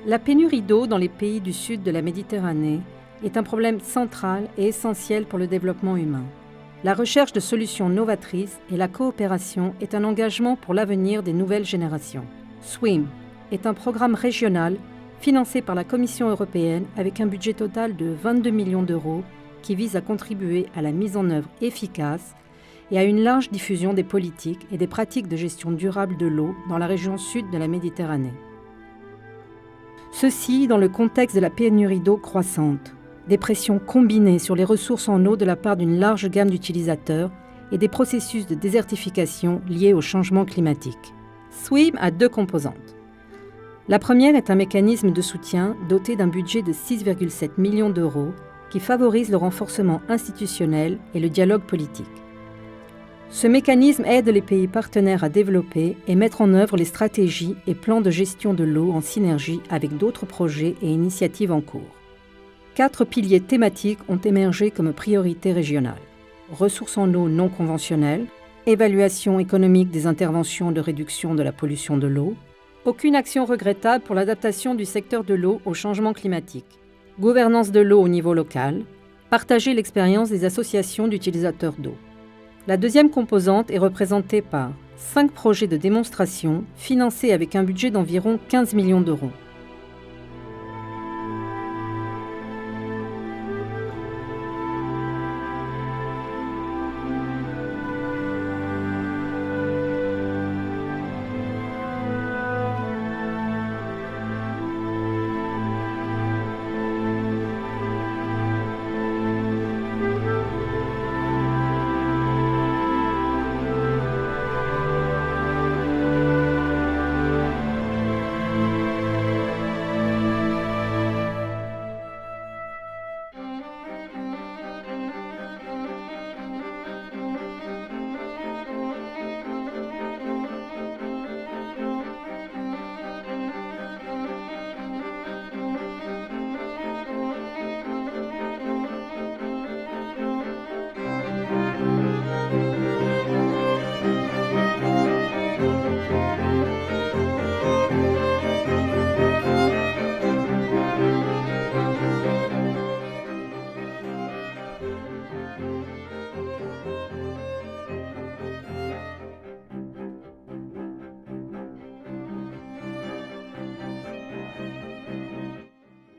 La pénurie d'eau dans les pays du sud de la Méditerranée est un problème central et essentiel pour le développement humain. La recherche de solutions novatrices et la coopération est un engagement pour l'avenir des nouvelles générations. SWIM est un programme régional financé par la Commission européenne avec un budget total de 22 millions d'euros qui vise à contribuer à la mise en œuvre efficace et à une large diffusion des politiques et des pratiques de gestion durable de l'eau dans la région sud de la Méditerranée. Ceci dans le contexte de la pénurie d'eau croissante, des pressions combinées sur les ressources en eau de la part d'une large gamme d'utilisateurs et des processus de désertification liés au changement climatique. SWIM a deux composantes. La première est un mécanisme de soutien doté d'un budget de 6,7 millions d'euros qui favorise le renforcement institutionnel et le dialogue politique. Ce mécanisme aide les pays partenaires à développer et mettre en œuvre les stratégies et plans de gestion de l'eau en synergie avec d'autres projets et initiatives en cours. 4 piliers thématiques ont émergé comme priorité régionale. Ressources en eau non conventionnelles, évaluation économique des interventions de réduction de la pollution de l'eau, aucune action regrettable pour l'adaptation du secteur de l'eau au changement climatique, gouvernance de l'eau au niveau local, partager l'expérience des associations d'utilisateurs d'eau. La deuxième composante est représentée par 5 projets de démonstration financés avec un budget d'environ 15 millions d'euros.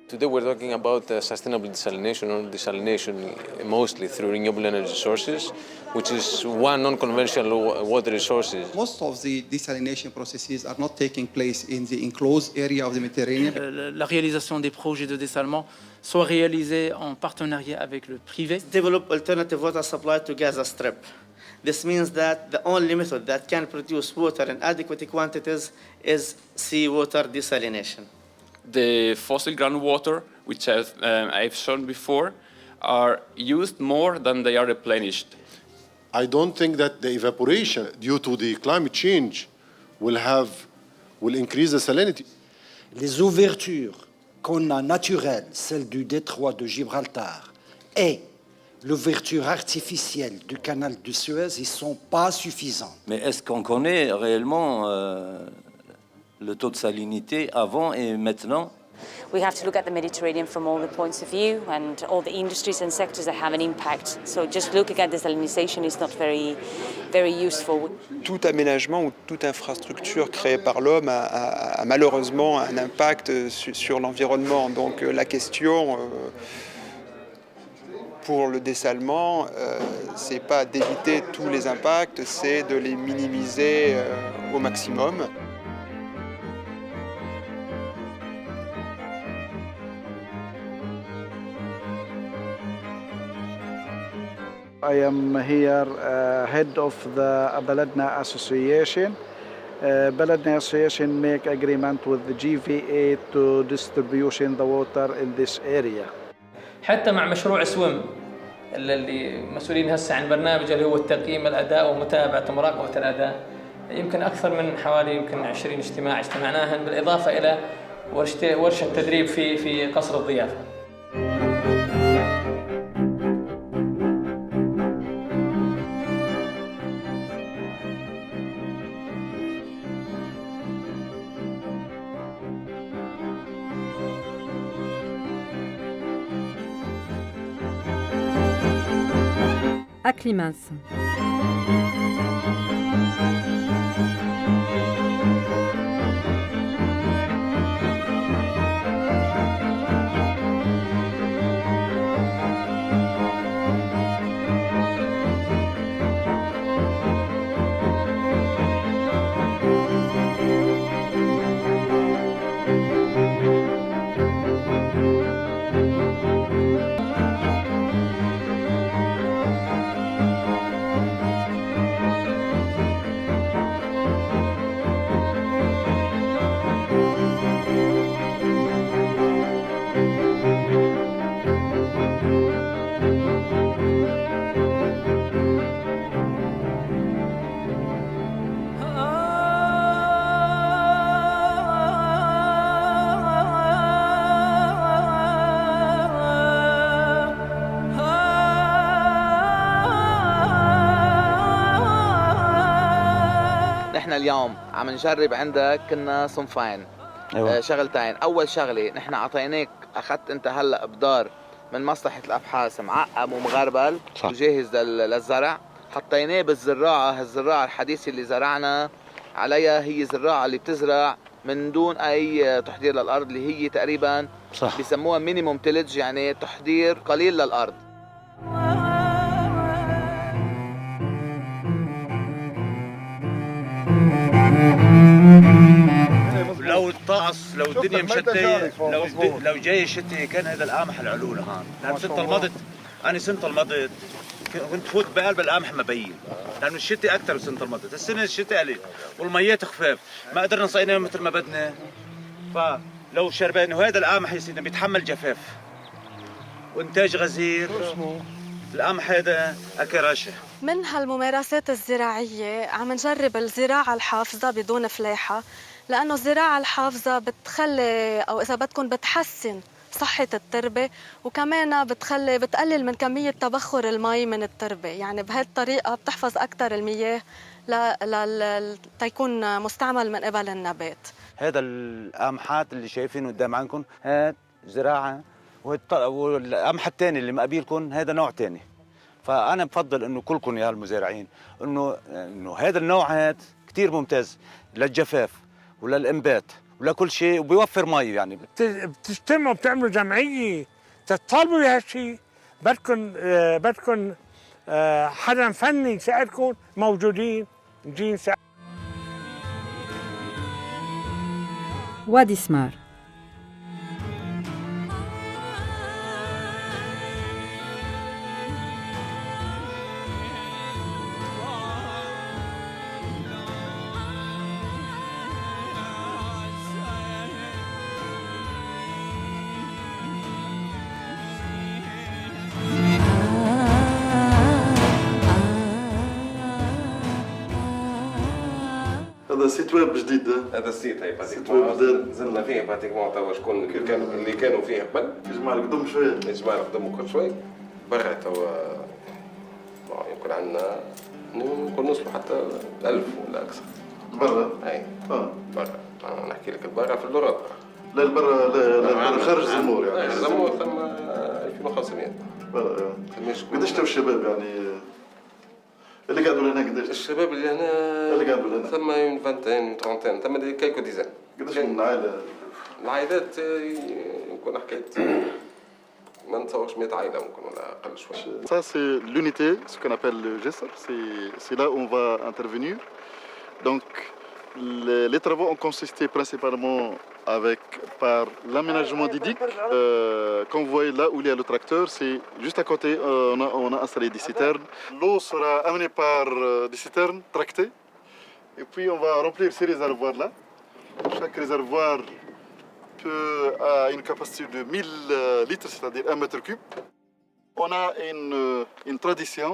Today we're talking about sustainable desalination or desalination mostly through renewable energy sources, which is one non-conventional water resources. Most of the desalination processes are not taking place in the enclosed area of the Mediterranean. La réalisation des projets de dessalement soit réalisée en partenariat avec le privé. Develop alternative water supply to Gaza Strip. This means that the only method that can produce water in adequate quantities is seawater desalination. The fossil groundwater, which I've shown before, are used more than they are replenished. I don't think that the evaporation due to the climate change will increase the salinity. Les ouvertures qu'on a naturelles, celle du détroit de Gibraltar et l'ouverture artificielle du canal de Suez, ils ne sont pas suffisants. Mais est-ce qu'on connaît réellement le taux de salinité avant et maintenant? We have to look at the Mediterranean from all the points of view and all the industries and sectors that have an impact. So just looking at desalination is not very useful. Tout aménagement ou toute infrastructure créée par l'homme a malheureusement un impact sur l'environnement. Donc la question pour le dessalement, c'est pas d'éviter tous les impacts, c'est de les minimiser au maximum. I am here head of the Baladna Association. Baladna Association make agreement with the GVA to distribution the water in this area. حتى مع مشروع سويم اللي مسؤولين هسه عن برنامج اللي هو التقييم الأداء ومتابعة ومراقبة الأداء، يمكن أكثر من حوالي 20 اجتماع اجتمعناهن بالإضافة إلى ورشة تدريب في قصر الضيافة. Aklimas. نحن اليوم عم نجرب عندك كنا صنفين. أيوة. شغلتين. اول شغله نحن اعطيناك، اخذت انت هلا ابدار من مصلحه الابحاث معقم ومغربل وجاهز للزرع، حطيناه بالزراعه. هالزراعه الحديثه اللي زرعنا عليها هي زراعه اللي بتزرع من دون اي تحضير للارض، اللي هي تقريبا صح بيسموها مينيموم تيلج، يعني تحضير قليل للارض. لو الطقس، لو الدنيا مشتية، لو جاي الشتاء كان هذا القمح العلولة هان. لأن سنة المضت، أنا سنة المضت كنت فوت بقلب القمح مبين، لأنه الشتاء أكثر من سنة المضت. السنة الشتاء قليل والميات خفاف، ما قدرنا نسقيناه مثل ما بدنا. فلو شربنا وهذا القمح يا سيدنا بيتحمل جفاف وإنتاج غزير. القمح هذا أكراشة. من هالممارسات الزراعية عم نجرب الزراعة الحافظة بدون فلاحة، لأنه الزراعة الحافظة بتخلي أو إذا بدكم بتحسن صحة التربة، وكمان بتقلل من كمية تبخر المي من التربة. يعني بهالطريقة بتحفظ أكثر المياه تيكون مستعمل من قبل النبات. هذا القمحات اللي شايفينه قدام عنكم هاد زراعة، والقمح الثاني اللي مقابلكم هذا نوع ثاني. فأنا بفضل إنه كلكم يا المزارعين إنه هذا النوع هاد كثير ممتاز للجفاف وللإنبات ولكل شيء، وبيوفر مي. يعني بتجتمعوا بتعملوا جمعية تطالبوا بهالشيء، بدكم حدا فني يساعدكم، موجودين نجي نساعد. Wadi Smar. هذا سيت ويب جديد. هذا السيت هي براتيكمون زلنا فيه براتيكمون توا شكون اللي كانوا فيه قبل. يجمع القدم شويه. يجمع القدم كل شوي. برا توا يمكن عندنا نقول نوصلوا حتى 1000 ولا اكثر. برا؟ اي برا. نحكي لك البرا في اللغه. لا البرا، لا خارج زمور يعني. زمور ثم 2500. برا. قداش تو الشباب يعني اللي قاعدوا هنا؟ قداش الشباب اللي هنا؟ اللي قاعدوا هنا ثم 20 30 ثم كيكو ديزاين. قداش من عائله؟ العائلات يمكن حكيت ما نتصورش 100 عائله ممكن ولا اقل شوي. Ça c'est l'unité, ce qu'on appelle le GESR, c'est là où on va intervenir. Donc les travaux ont consisté principalement par l'aménagement des digues. Comme vous voyez là où il y a le tracteur, c'est juste à côté, on a installé des citernes. L'eau sera amenée par des citernes tractées. Et puis on va remplir ces réservoirs-là. Chaque réservoir a une capacité de 1000 litres, c'est-à-dire 1 mètre cube. On a une tradition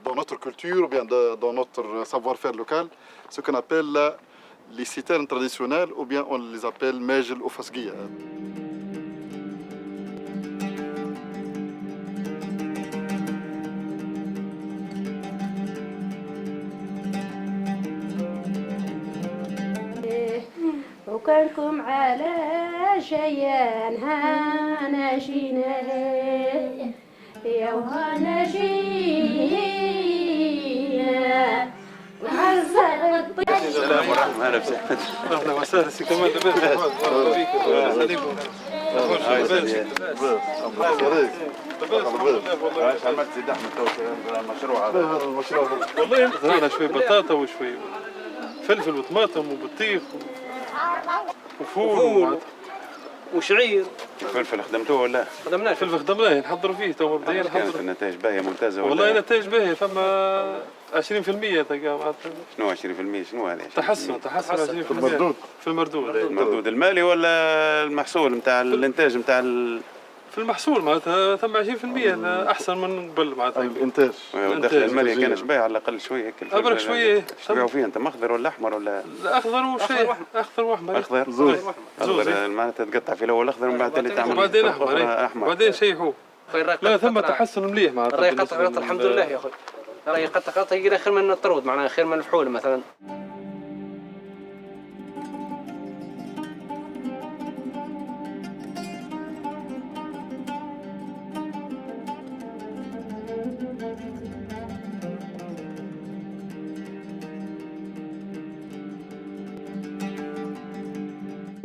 dans notre culture, ou bien dans notre savoir-faire local, ce qu'on appelle les citernes traditionnelles, ou bien on les appelle majel ou fasguia. وكانكم على شيان هانا شينا يا وهنا جينا وحزر الطيب. السلام ورحمة الله وبركاته. أهلا وسهلا سي كمال لاباس. مرحبا بك. عليكم. عملت زيد احمد المشروع هذا. المشروع والله زرعنا شوي بطاطا وشوي فلفل وطماطم وبطيخ وفول وشعير. الفلفل خدمتوه ولا؟ خدمناه. الفلفل خدمناه نحضروا فيه تو بدينا نحضروا. النتائج باهية ممتازة ولا؟ والله نتائج باهية فما 20% تلقى. شنو 20%؟ شنو هذا؟ تحسن 20% في المردود. في المردود المالي ولا المحصول نتاع الانتاج نتاع في المحصول معناتها ثم 20% احسن من قبل معناتها. الانتاج. والدخل المالي كان شبيه على الاقل شويه هيك. ابرك شويه. تبيعوا فيه انت اخضر ولا احمر ولا؟ لا اخضر وشيء. اخضر واحمر. اخضر زوز. اخضر معناتها تقطع في الاول اخضر ومن بعد اللي تعمل. بعدين احمر. بعدين شيحوه. لا ثم تحسن مليح معناتها. راهي قطع الحمد لله يا اخوي. راهي قطع يقول خير من الطرود معناها خير من الفحول مثلا.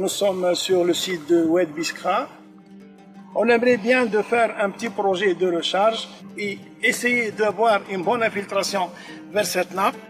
Nous sommes sur le site de Oued Biskra. On aimerait bien de faire un petit projet de recharge et essayer d'avoir une bonne infiltration vers cette nappe.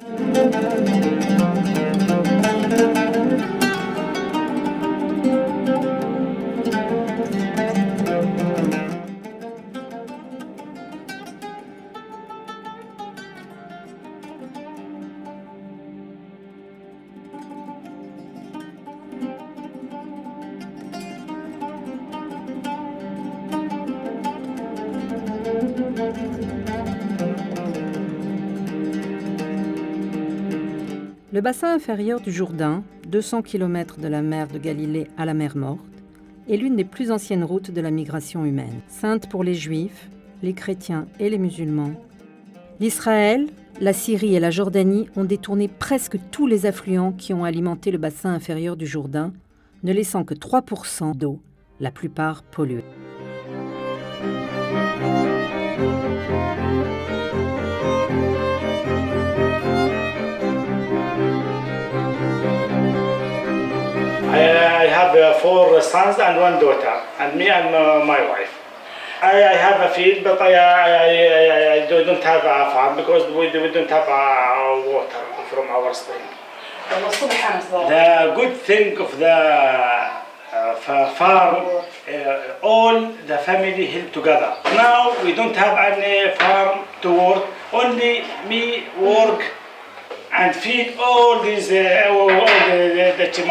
Le bassin inférieur du Jourdain, 200 km de la mer de Galilée à la mer Morte, est l'une des plus anciennes routes de la migration humaine. Sainte pour les Juifs, les chrétiens et les musulmans, l'Israël, la Syrie et la Jordanie ont détourné presque tous les affluents qui ont alimenté le bassin inférieur du Jourdain, ne laissant que 3% d'eau, la plupart polluée. I have 4 sons and 1 daughter, and me and my wife. I have a field, but I don't have a farm because we don't have water from our spring. The good thing of the farm, all the family help together. Now we don't have any farm to work, only me work and feed all these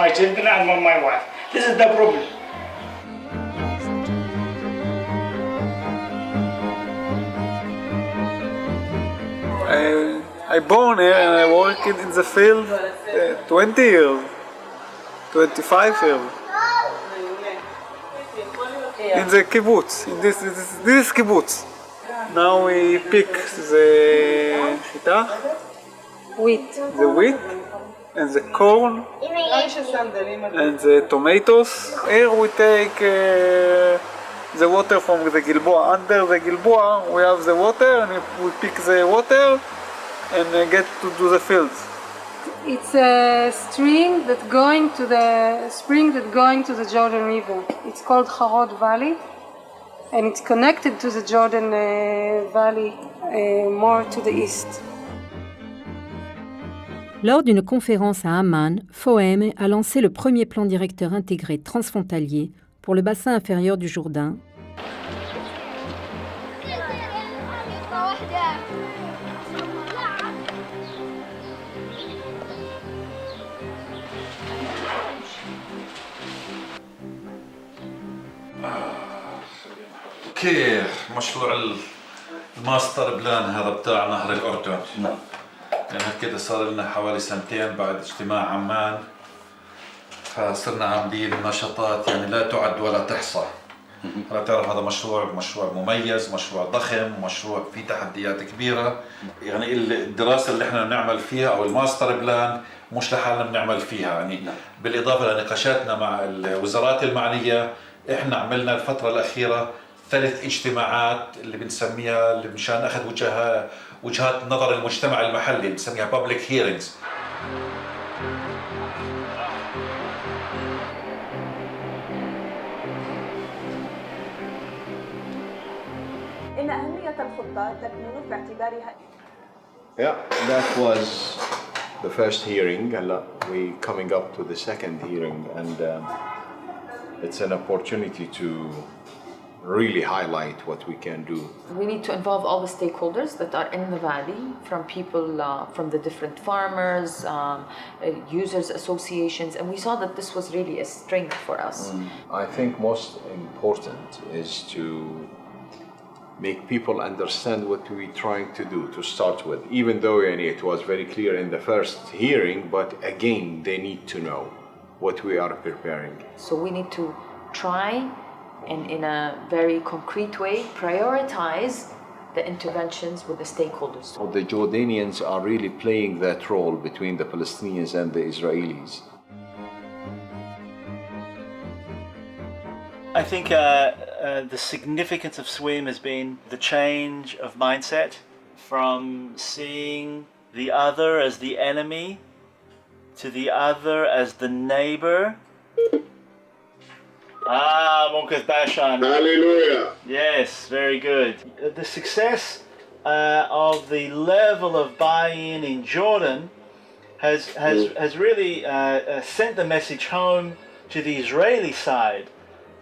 my children and my wife. This is the problem. I born here and I work in the field 20 years, 25 years. In the kibbutz, in this kibbutz. Now we pick the shitah, the wheat, and the corn, and the tomatoes. Here we take the water from the Gilboa. Under the Gilboa we have the water, and we pick the water and get to do the fields. It's a stream that going to the spring that going to the Jordan River. It's called Harod Valley, and it's connected to the Jordan Valley more to the east. Lors d'une conférence à Amman, Fohem a lancé le premier plan directeur intégré transfrontalier pour le bassin inférieur du Jourdain. كيف مشروع الماستر بلان هذا بتاع نهر الأردن. نعم. يعني كده صار لنا حوالي 2 سنين بعد اجتماع عمان، فصرنا عاملين نشاطات يعني لا تعد ولا تحصى. أنا تعرف هذا مشروع مميز، مشروع ضخم، مشروع فيه تحديات كبيرة. يعني الدراسة اللي احنا بنعمل فيها أو الماستر بلان مش لحالنا بنعمل فيها، يعني بالإضافة لنقاشاتنا مع الوزارات المعنية، احنا عملنا الفترة الأخيرة 3 اجتماعات اللي بنسميها اللي مشان اخذ وجهات نظر المجتمع المحلي بنسميها public hearings. إن أهمية الخطة تكمن في اعتبارها. Yeah, that was the first hearing. We're coming up to the second hearing, and it's an opportunity to really highlight what we can do. We need to involve all the stakeholders that are in the valley, from people, from the different farmers, users associations, and we saw that this was really a strength for us. I think most important is to make people understand what we're trying to do to start with, even though it was very clear in the first hearing, but again, they need to know what we are preparing. So we need to try and in a very concrete way prioritize the interventions with the stakeholders. The Jordanians are really playing that role between the Palestinians and the Israelis. I think the significance of SWIM has been the change of mindset from seeing the other as the enemy to the other as the neighbor. Munkath Bashan. Hallelujah. Yes, very good. The success of the level of buy-in in Jordan has really sent the message home to the Israeli side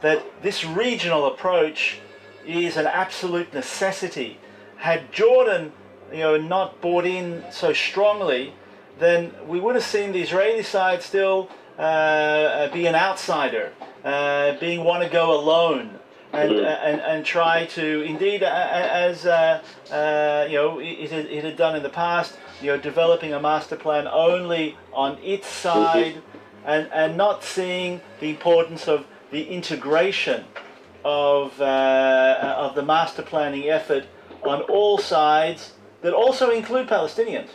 that this regional approach is an absolute necessity. Had Jordan, not bought in so strongly, then we would have seen the Israeli side still be an outsider, want to go alone, and try to, indeed, as it had done in the past, developing a master plan only on its side, and not seeing the importance of the integration of the master planning effort on all sides that also include Palestinians.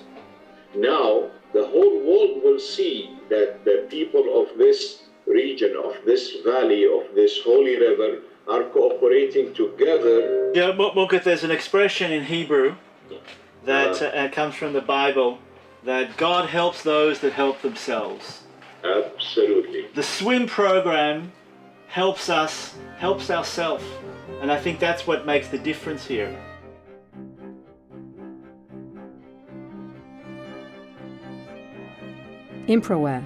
Now the whole world will see that the people of this region, of this valley, of this holy river are cooperating together. Yeah, Munkath, there's an expression in Hebrew that comes from the Bible that God helps those that help themselves. Absolutely. The SWIM program helps ourselves, and I think that's what makes the difference here. Improware.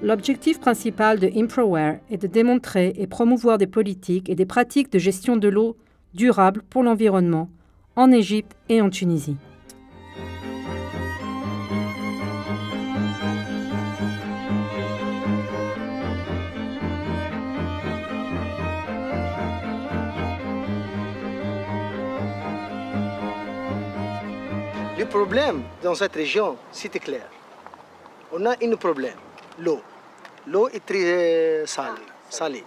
L'objectif principal de Improware est de démontrer et promouvoir des politiques et des pratiques de gestion de l'eau durables pour l'environnement en Égypte et en Tunisie. Le problème dans cette région, c'est clair. On a un problème, l'eau. L'eau est très salée.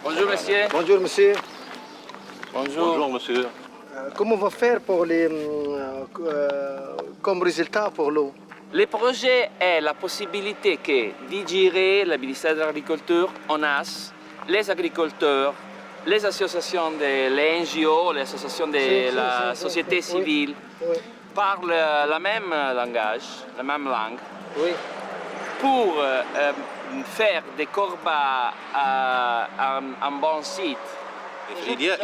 Bonjour monsieur. Bonjour monsieur. Bonjour. Bonjour monsieur. Comment on va faire pour comme résultat pour l'eau? Le projet est la possibilité de gérer le ministère de l'Agriculture, ONAS, les agriculteurs, les associations de l'NGO, les associations de la société civile, parlent le même langage, la même langue, pour faire des corbats à un bon site. Il y a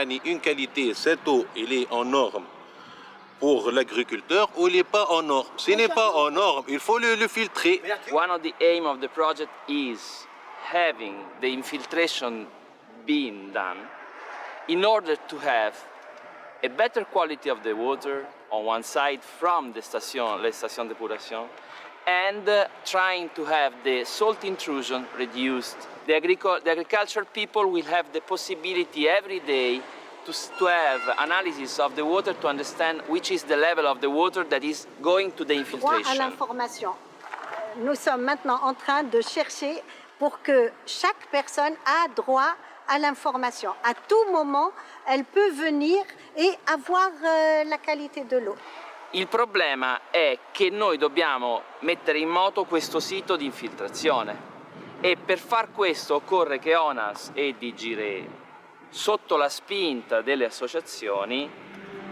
une qualité, cette eau, elle est en norme pour l'agriculteur ou il n'est pas en norme. Ce n'est pas en norme, il faut le filtrer. One of the aim of the project is having the infiltration being done in order to have a better quality of the water on one side from the station, les stations d'épuration, and trying to have the salt intrusion reduced. The agriculture people will have the possibility every day to have analysis of the water to understand which is the level of the water that is going to the infiltration. Droit à l'information. Nous sommes maintenant en train de chercher pour que chaque personne a droit à l'information. À tout moment, elle peut venir et avoir la qualité de l'eau. Il problema è che noi dobbiamo mettere in moto questo sito di infiltrazione e per far questo occorre che ONAS e DGRE, sotto la spinta delle associazioni,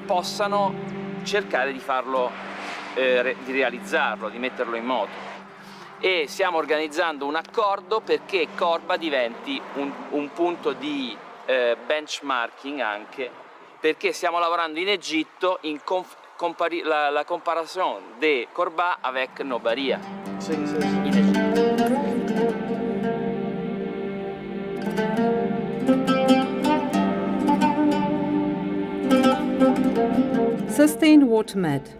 possano cercare di farlo, di realizzarlo, di metterlo in moto. E stiamo organizzando un accordo perché Corba diventi un punto di benchmarking anche, perché stiamo lavorando in Egitto in la comparaison de Corba avec Nobaria. In Egitto. Sustained Water Med.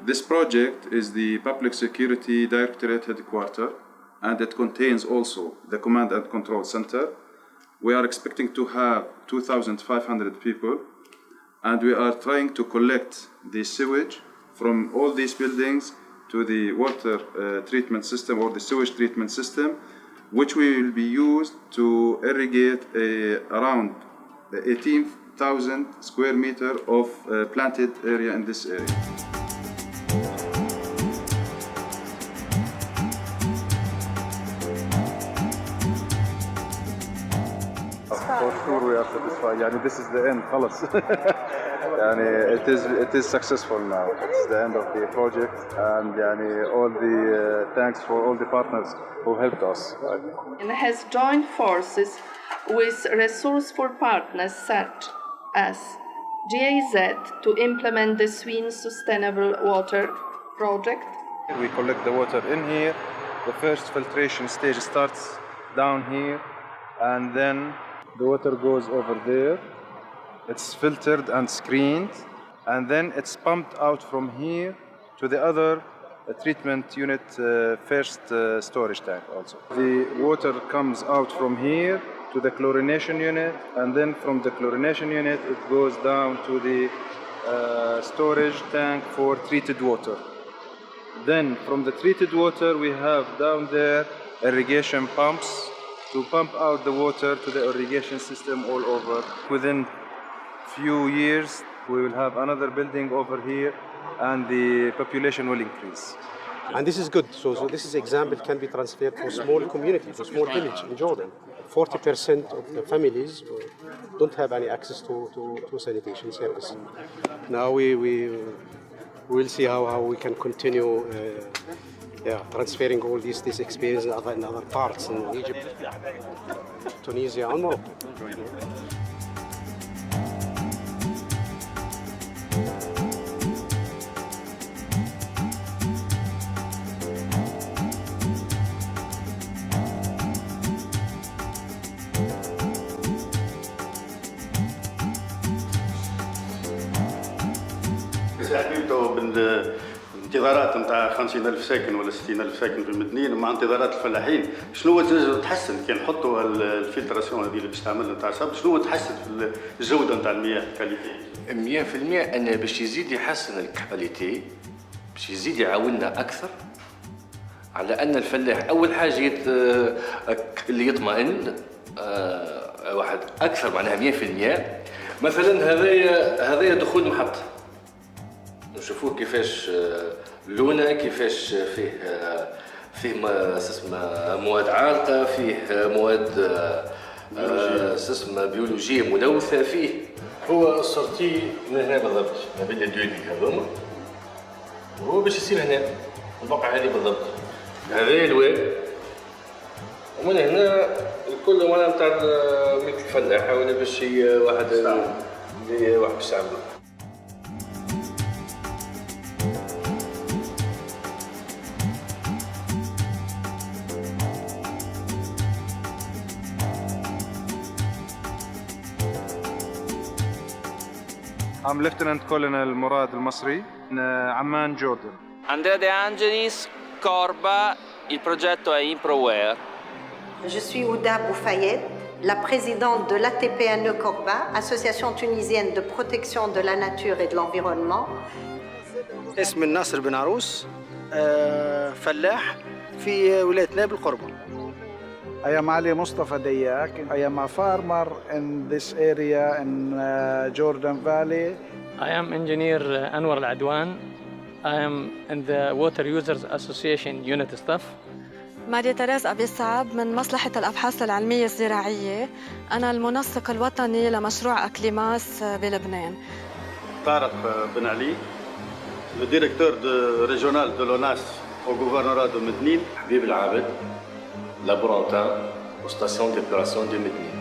This project is the Public Security Directorate Headquarters, and it contains also the Command and Control Center. We are expecting to have 2,500 people, and we are trying to collect the sewage from all these buildings to the water treatment system or the sewage treatment system, which will be used to irrigate around 18,000 square meters of planted area in this area. For sure we are satisfied. يعني this is the end. خلاص. يعني it is successful now. It's the end of the project, and يعني all the thanks for all the partners who helped us. And has joined forces with resourceful partners such as GIZ to implement the Sweden Sustainable Water Project. We collect the water in here. The first filtration stage starts down here, and then the water goes over there. It's filtered and screened, and then it's pumped out from here to the other treatment unit, first storage tank also. The water comes out from here to the chlorination unit, and then from the chlorination unit it goes down to the storage tank for treated water. Then from the treated water we have down there irrigation pumps to pump out the water to the irrigation system all over. Within few years we will have another building over here, and the population will increase. And this is good. So this is example can be transferred to small community, to small village in Jordan. 40% of the families don't have any access to sanitation service. Now we will see how we can continue transferring all this experience in other parts in Egypt, Tunisia, and Morocco. انتظارات نتاع 50,000 ساكن ولا 60,000 ساكن في المدنيين مع انتظارات الفلاحين، شنو تنجم تحسن كي نحطوا الفلتراسيون هذه اللي باش تعمل نتاع صب، شنو تحسن في الجوده نتاع المياه الكاليتي؟ 100% انه باش يزيد يحسن الكاليتي، باش يزيد يعاوننا اكثر على ان الفلاح اول حاجه اللي يطمئن واحد اكثر معناها 100%. مثلا هذايا دخول محطه، نشوفوه كيفاش لونه، كيفاش فيه مواد عالقه، فيه مواد بيولوجيه ملوثه فيه. هو السورتي من هنا بالضبط ما بين الدويلي هذوما، وهو باش يصير هنا البقعه هذه بالضبط. هذا الواد، ومن هنا الكل وانا نتاع مثل الفلاحه ولا باش واحد باش يعملو. I'm Lieutenant Colonel Murad Al Masri in Amman, Jordan. Andrea De Angelis, Corba, il progetto è ImproWare. Je suis Ouda Boufayed, la présidente de l'ATPNE Corba, Association tunisienne de protection de la nature et de l'environnement. اسمي ناصر بن عروس فلاح في ولاية نابل قربة. I am Ali Mustafa Dayak. I am a farmer in this area in Jordan Valley. I am engineer Anwar Al-Adwan. I am in the Water Users Association unit staff. ماريا تريز أبي صعب من مصلحة الأبحاث العلمية الزراعية. أنا المنسق الوطني لمشروع أكليماس بلبنان. طارق بن علي, le directeur régional de l'ONAS au gouvernorat de Medellín. حبيب العابد, laborantin aux stations d'épuration de Medellín.